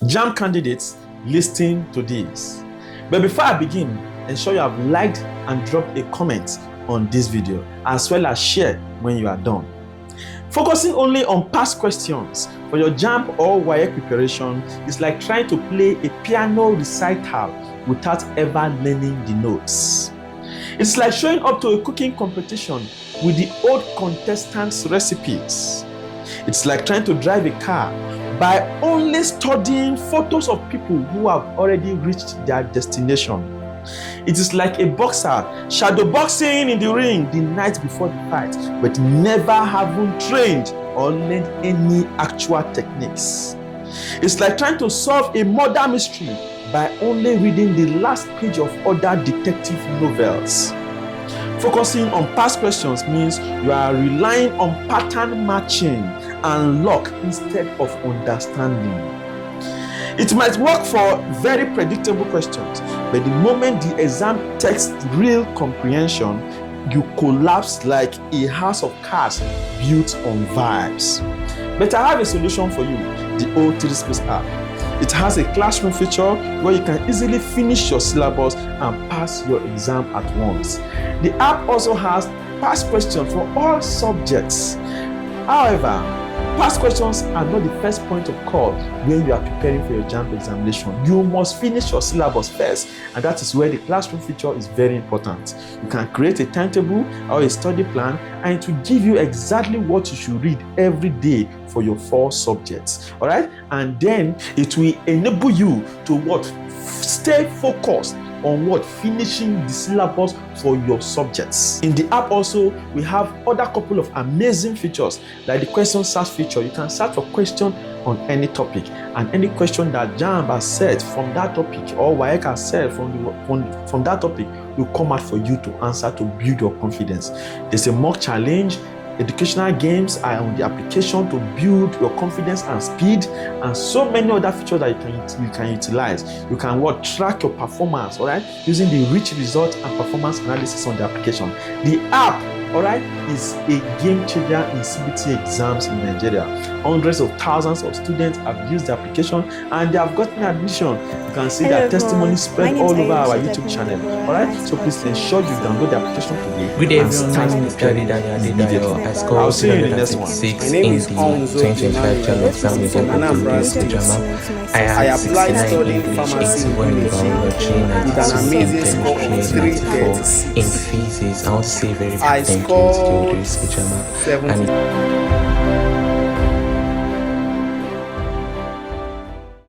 JAMB candidates, listen to this. But before I begin, ensure you have liked and dropped a comment on this video, as well as share when you are done. Focusing only on past questions for your JAMB or WAEC preparation is like trying to play a piano recital without ever learning the notes. It's like showing up to a cooking competition with the old contestants' recipes. It's like trying to drive a car by only studying photos of people who have already reached their destination. It is like a boxer shadow boxing in the ring the night before the fight, but never having trained or learned any actual techniques. It's like trying to solve a murder mystery by only reading the last page of other detective novels. Focusing on past questions means you are relying on pattern matching and luck instead of understanding. It might work for very predictable questions, but the moment the exam takes real comprehension, you collapse like a house of cards built on vibes. But I have a solution for you, the O3Space app. It has a classroom feature where you can easily finish your syllabus and pass your exam at once. The app also has past questions for all subjects. However, past questions are not the first point of call when you are preparing for your JAMB examination. You must finish your syllabus first, and that is where the classroom feature is very important. You can create a timetable or a study plan, and it will give you exactly what you should read every day for your 4 subjects. All right, and then it will enable you to stay focused on finishing the syllabus for your subjects. In the app also, we have other couple of amazing features like the question search feature. You can search for question on any topic, and any question that JAMB has said from that topic or WAEC has said from that topic will come out for you to answer to build your confidence. There's a mock challenge. Educational games are on the application to build your confidence and speed, and so many other features that you can utilize. You can track your performance, all right, using the rich result and performance analysis on the application. The app, all right, is a game changer in CBT exams in Nigeria. Hundreds of thousands of students have used the application and they have gotten admission. You can see their testimony spread all over our YouTube channel. All right, so please ensure you download the application today. Good day, everyone. I will see you in the next one. In the 2025 term exam result of the JAMB, I applied studying pharmacy in biology, with an amazing score of 334. In physics, I want to say very good thank you to the JAMB.